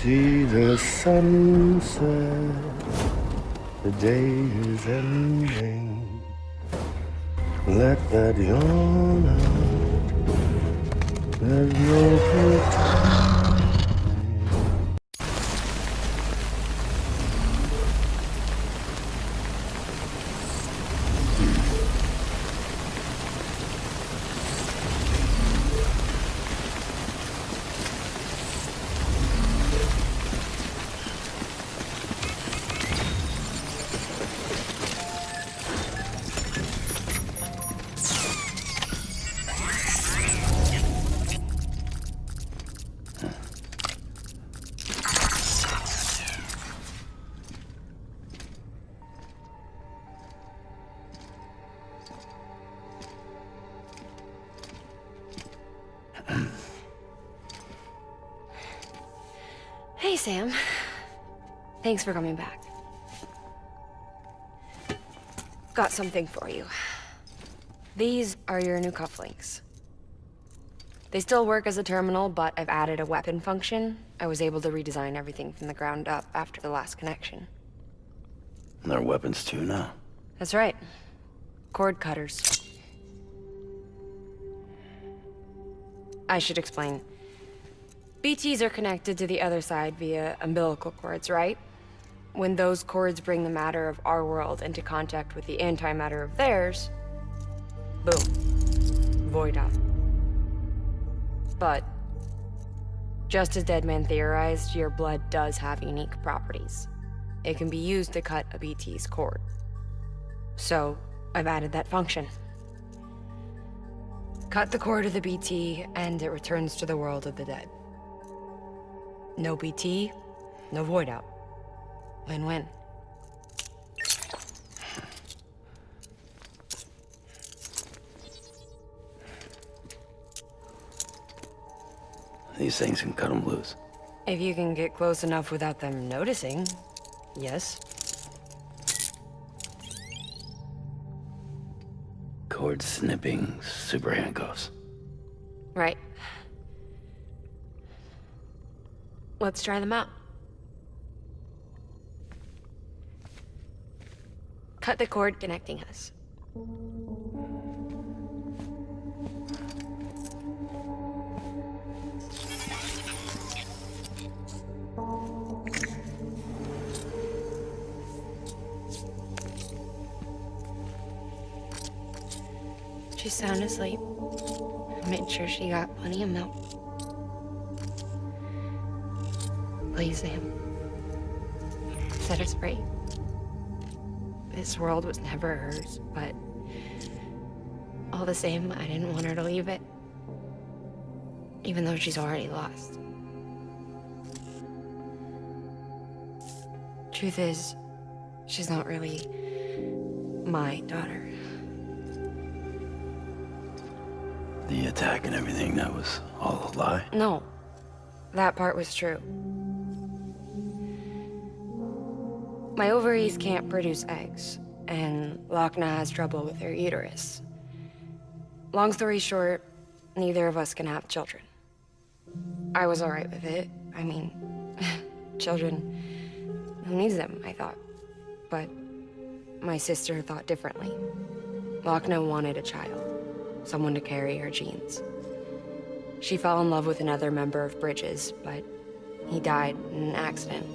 see the sunset, the day is ending. Let that yawn out. There's no pretending. Hey, Sam. Thanks for coming back. Got something for you. These are your new cufflinks. They still work as a terminal, but I've added a weapon function. I was able to redesign everything from the ground up after the last connection. And they're weapons too now. That's right. Cord cutters. I should explain. BTs are connected to the other side via umbilical cords, right? When those cords bring the matter of our world into contact with the antimatter of theirs, boom, void out. But, just as Deadman theorized, your blood does have unique properties. It can be used to cut a BT's cord. So, I've added that function. Cut the cord of the BT, and it returns to the world of the dead. No BT, no void out. Win-win. These things can cut them loose. If you can get close enough without them noticing, yes. Cord snipping super handcuffs. Right. Let's try them out. Cut the cord connecting us. She's sound asleep. Made sure she got plenty of milk. Please, Sam. Set her free. This world was never hers, but all the same, I didn't want her to leave it. Even though she's already lost. Truth is, she's not really my daughter. The attack and everything, that was all a lie? No, that part was true. My ovaries can't produce eggs, and Lochna has trouble with her uterus. Long story short, neither of us can have children. I was alright with it. I mean, children, who needs them, I thought. But my sister thought differently. Lochna wanted a child, someone to carry her genes. She fell in love with another member of Bridges, but he died in an accident.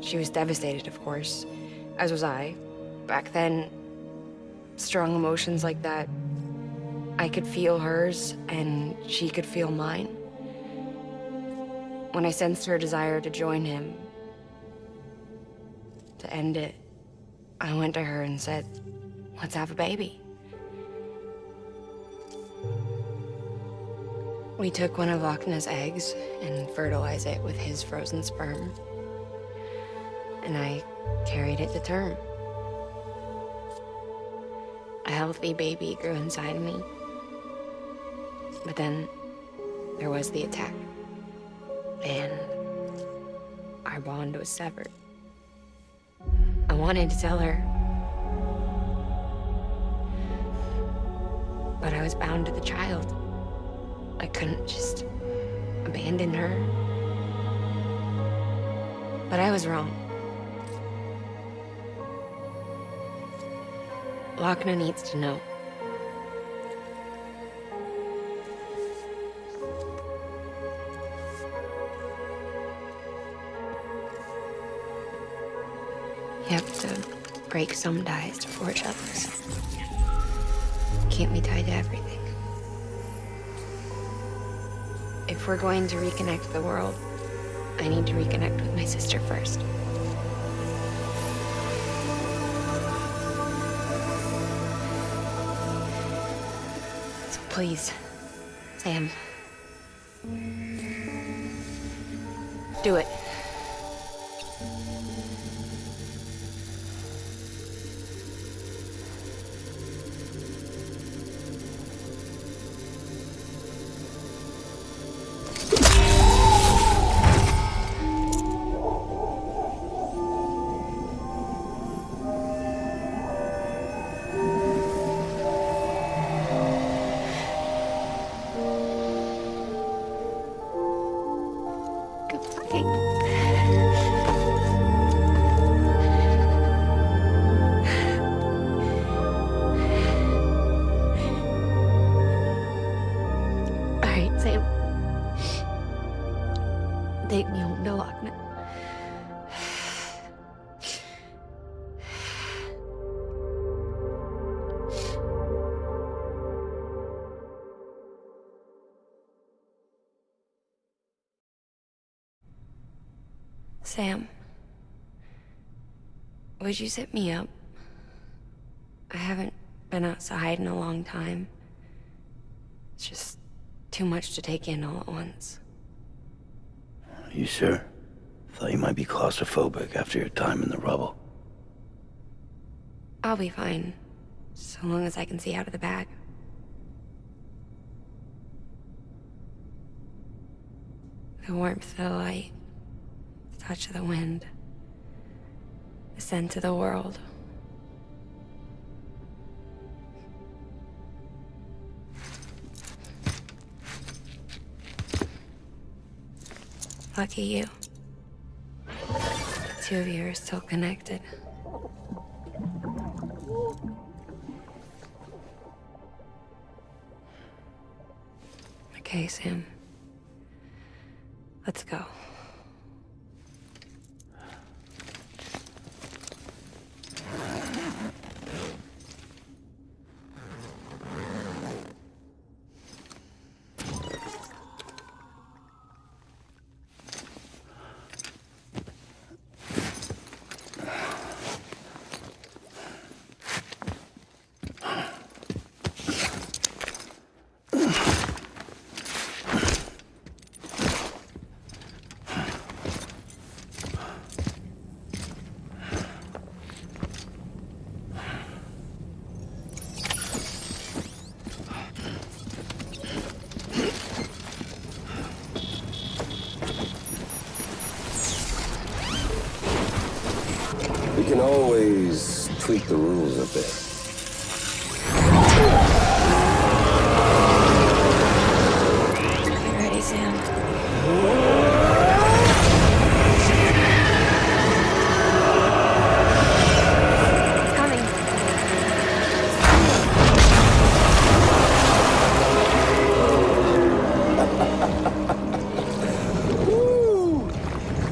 She was devastated, of course, as was I. Back then, strong emotions like that, I could feel hers, and she could feel mine. When I sensed her desire to join him, to end it, I went to her and said, let's have a baby. We took one of Lochna's eggs and fertilized it with his frozen sperm. And I carried it to term. A healthy baby grew inside me. But then there was the attack. And our bond was severed. I wanted to tell her. But I was bound to the child. I couldn't just abandon her. But I was wrong. Lochner needs to know. You have to break some ties to forge others. Can't be tied to everything. If we're going to reconnect the world, I need to reconnect with my sister first. So please, Sam. Do it. Take me home to Lochner. Sam, would you sit me up? I haven't been outside in a long time. It's just too much to take in all at once. You sure? Thought you might be claustrophobic after your time in the rubble. I'll be fine, so long as I can see out of the bag. The warmth of the light, the touch of the wind, the scent of the world. Lucky you. The two of you are still connected. Okay, Sam. Let's go. We can always tweak the rules a bit. You ready, Sam? It's coming. Woo!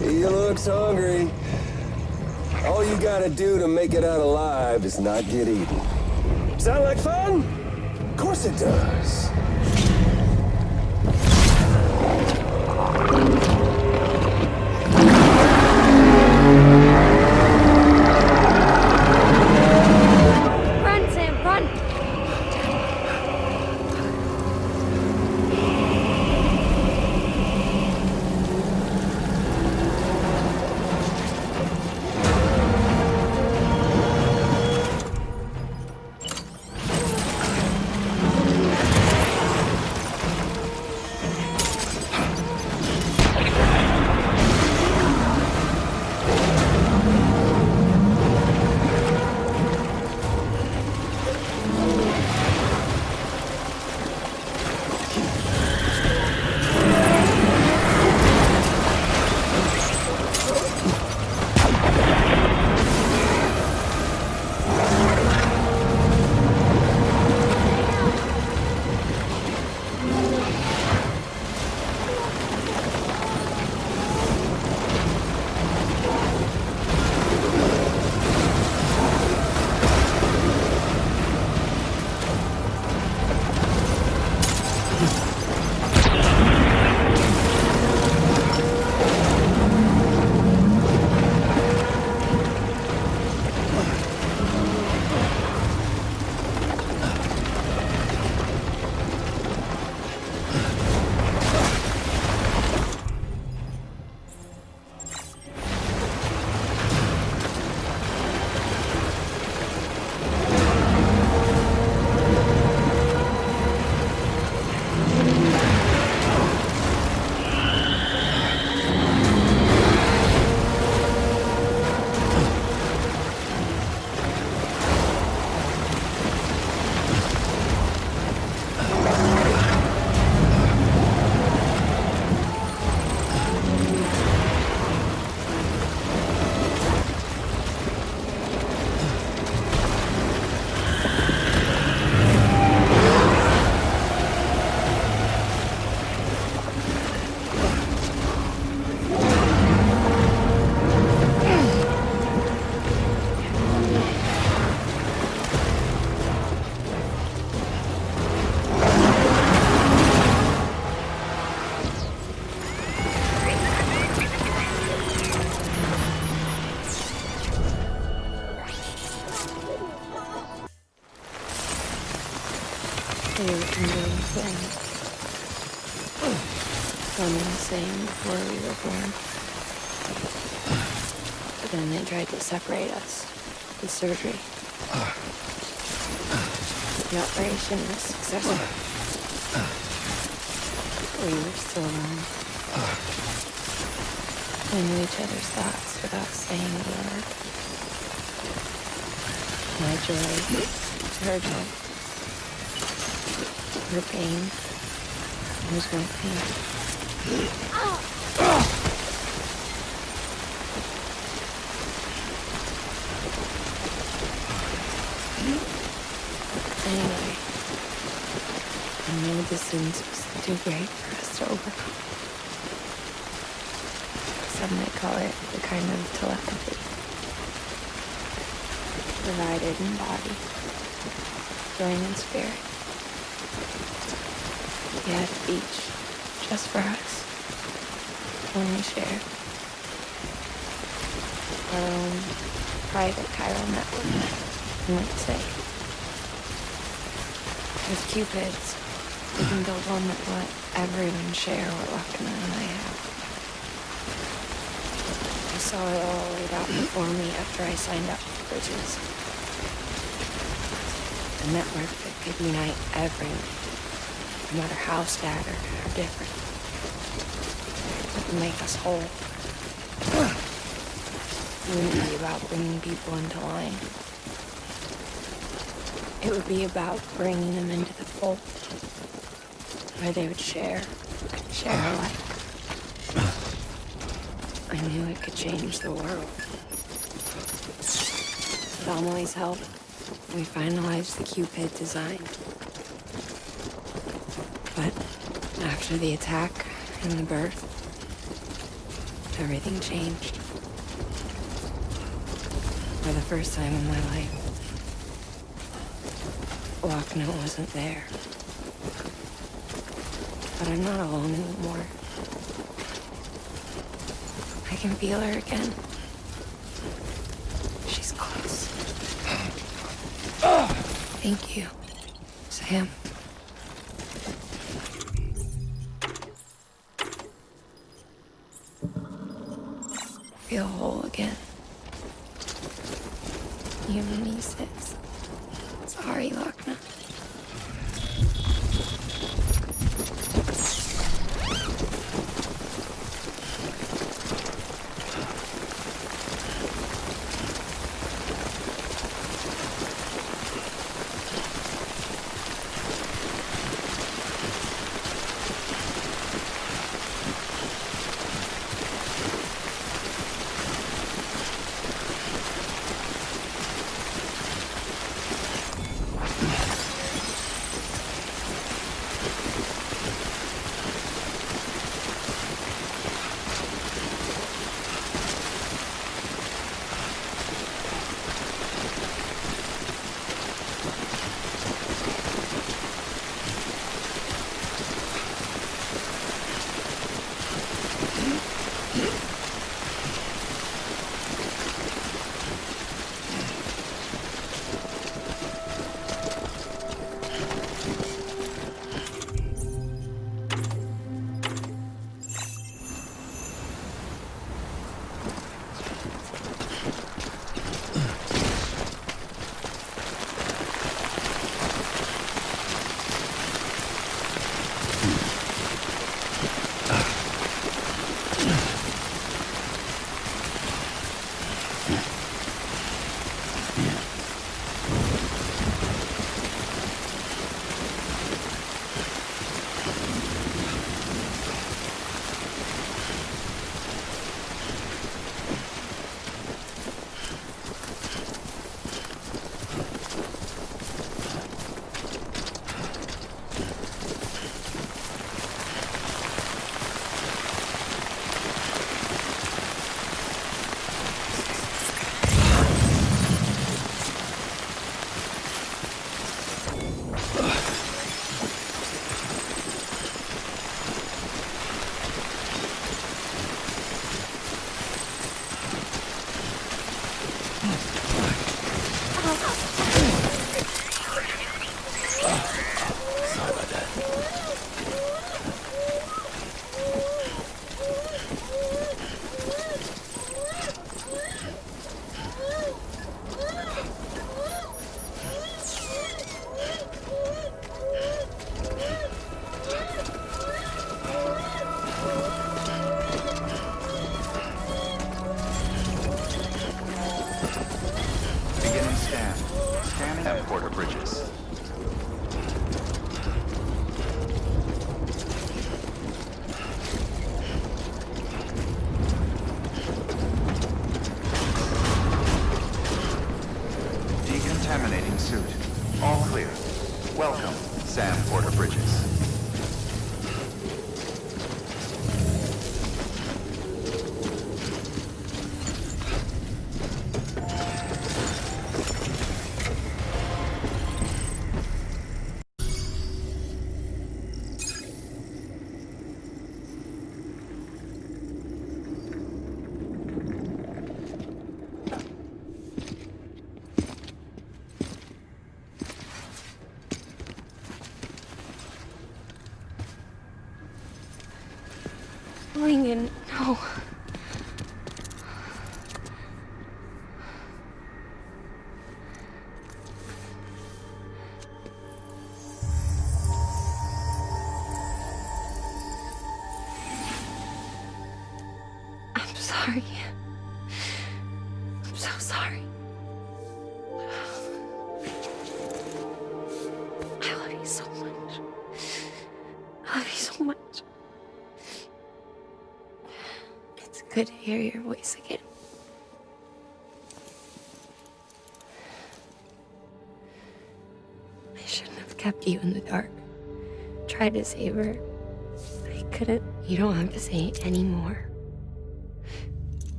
He looks hungry. All you gotta do to make it out alive is not get eaten. Sound like fun? Of course it does. Run, Sam, run! doing things. One and the same before we were born. But then they tried to separate us with surgery. The operation was successful. We were still alone. We knew each other's thoughts without saying a word. My joy, her joy. Her pain was my pain. Anyway, I knew the distance was too great for us to overcome. Some might call it the kind of telepathy. Divided in body, joined in spirit. We had each just for us. One we shared. Our own private chiral network, you might say. With Cupids, we can build one that will let everyone share what Lakna and I have. I saw it all laid out before me after I signed up for Bridges. A network that could unite everyone, no matter how scattered or different. That would make us whole. It wouldn't be about bringing people into line. It would be about bringing them into the fold, where they would share alike. I knew it could change the world. With Amelie's help, we finalized the Cupid design. But after the attack and the birth, everything changed. For the first time in my life, Lakna wasn't there. But I'm not alone anymore. I can feel her again. She's close. Thank you, Sam. Feel whole again. You and me, sis. Sorry, Lakna. Scan. Scanning Porter Bridges. Decontaminating suit. All clear. Welcome, Sam Porter Bridges. Lincoln, no. I'm sorry. I'm so sorry. I love you so much. I love you so much. It's good to hear your voice again. I shouldn't have kept you in the dark. Tried to save her. I couldn't. You don't have to say any more.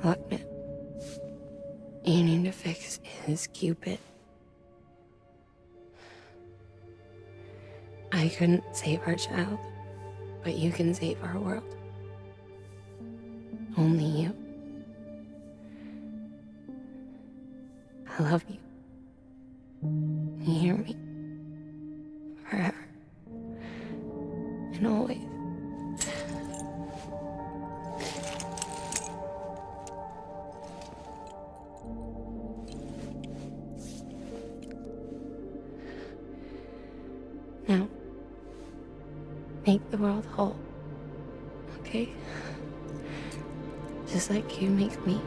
Look, man. You need to fix his Cupid. I couldn't save our child, but you can save our world. Only you. I love you. You hear me? Forever. And always. Now, make the world whole, okay? Just like you make me.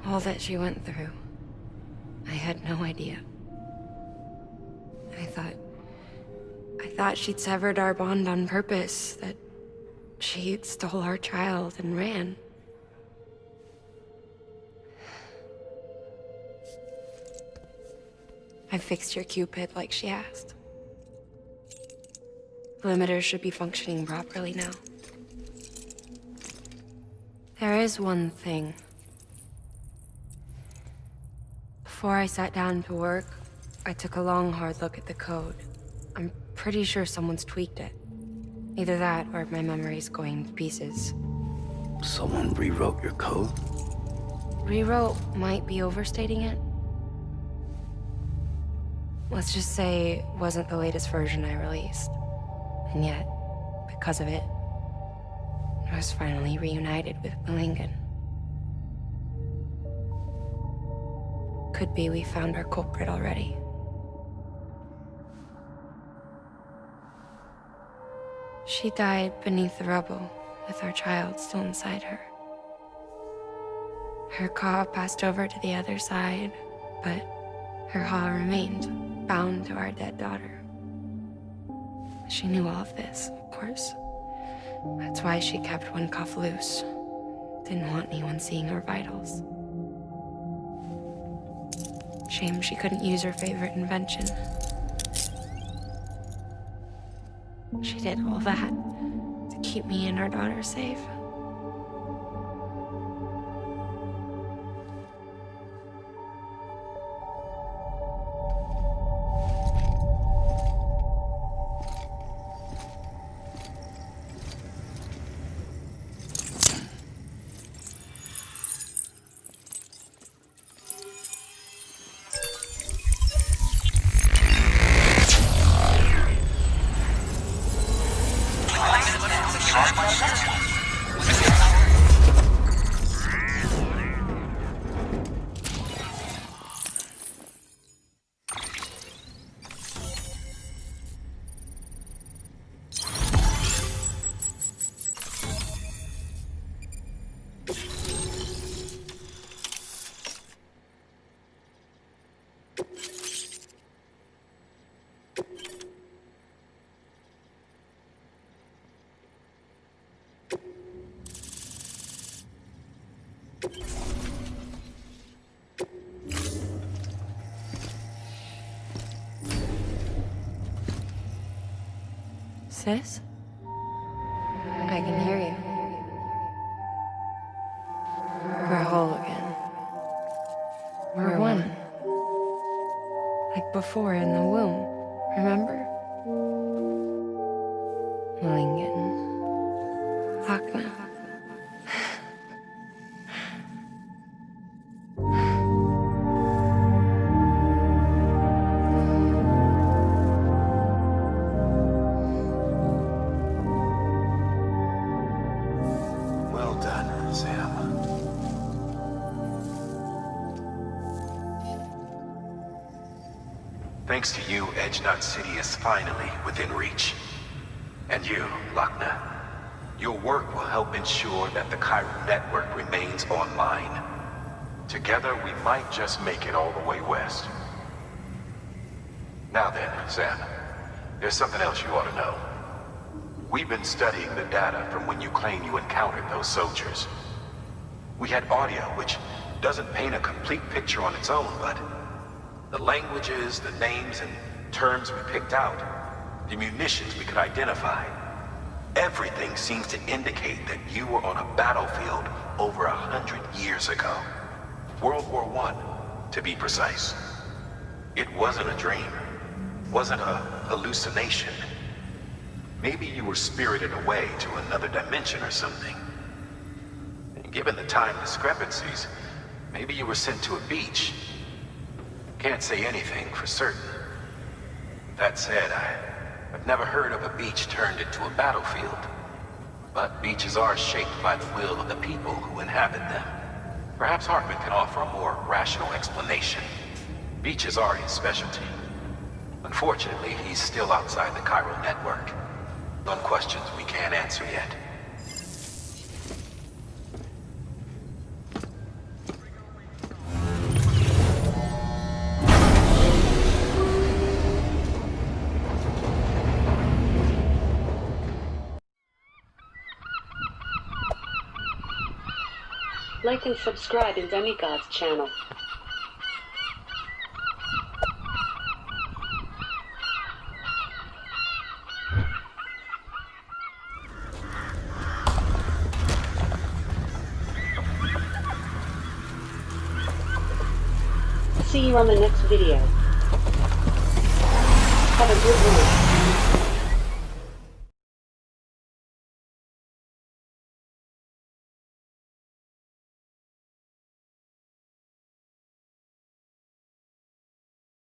All that she went through, I had no idea. I thought she'd severed our bond on purpose, that she stole our child and ran. I fixed your Cupid like she asked. The limiter should be functioning properly now. There is one thing. Before I sat down to work, I took a long, hard look at the code. I'm pretty sure someone's tweaked it. Either that, or my memory's going to pieces. Someone rewrote your code? Rewrote might be overstating it. Let's just say it wasn't the latest version I released. And yet, because of it, I was finally reunited with Lincoln. Could be we found our culprit already. She died beneath the rubble, with our child still inside her. Her Ka passed over to the other side, but her Ha remained, bound to our dead daughter. She knew all of this, of course. That's why she kept one cuff loose. Didn't want anyone seeing her vitals. Shame she couldn't use her favorite invention. She did all that to keep me and our daughter safe. Sis? I can hear you. We're whole again. We're one. Like before in the womb, remember? Lingen. Hakna. Well done, Sam. Thanks to you, Edgenut City is finally within reach. And you, Lochner, your work will help ensure that the chiral network remains online. Together, we might just make it all the way west. Now then, Sam, there's something else you ought to know. We've been studying the data from when you claim you encountered those soldiers. We had audio, which doesn't paint a complete picture on its own, but the languages, the names, and terms we picked out, the munitions we could identify, everything seems to indicate that you were on a battlefield over 100 years ago. World War I, to be precise. It wasn't a dream, wasn't a hallucination. Maybe you were spirited away to another dimension or something. And given the time discrepancies, maybe you were sent to a beach. Can't say anything for certain. That said, I've never heard of a beach turned into a battlefield. But beaches are shaped by the will of the people who inhabit them. Perhaps Hartman can offer a more rational explanation. Beaches are his specialty. Unfortunately, he's still outside the chiral network. On questions we can't answer yet. Like and subscribe in Demigod's channel. See you on the next video. Have a good one.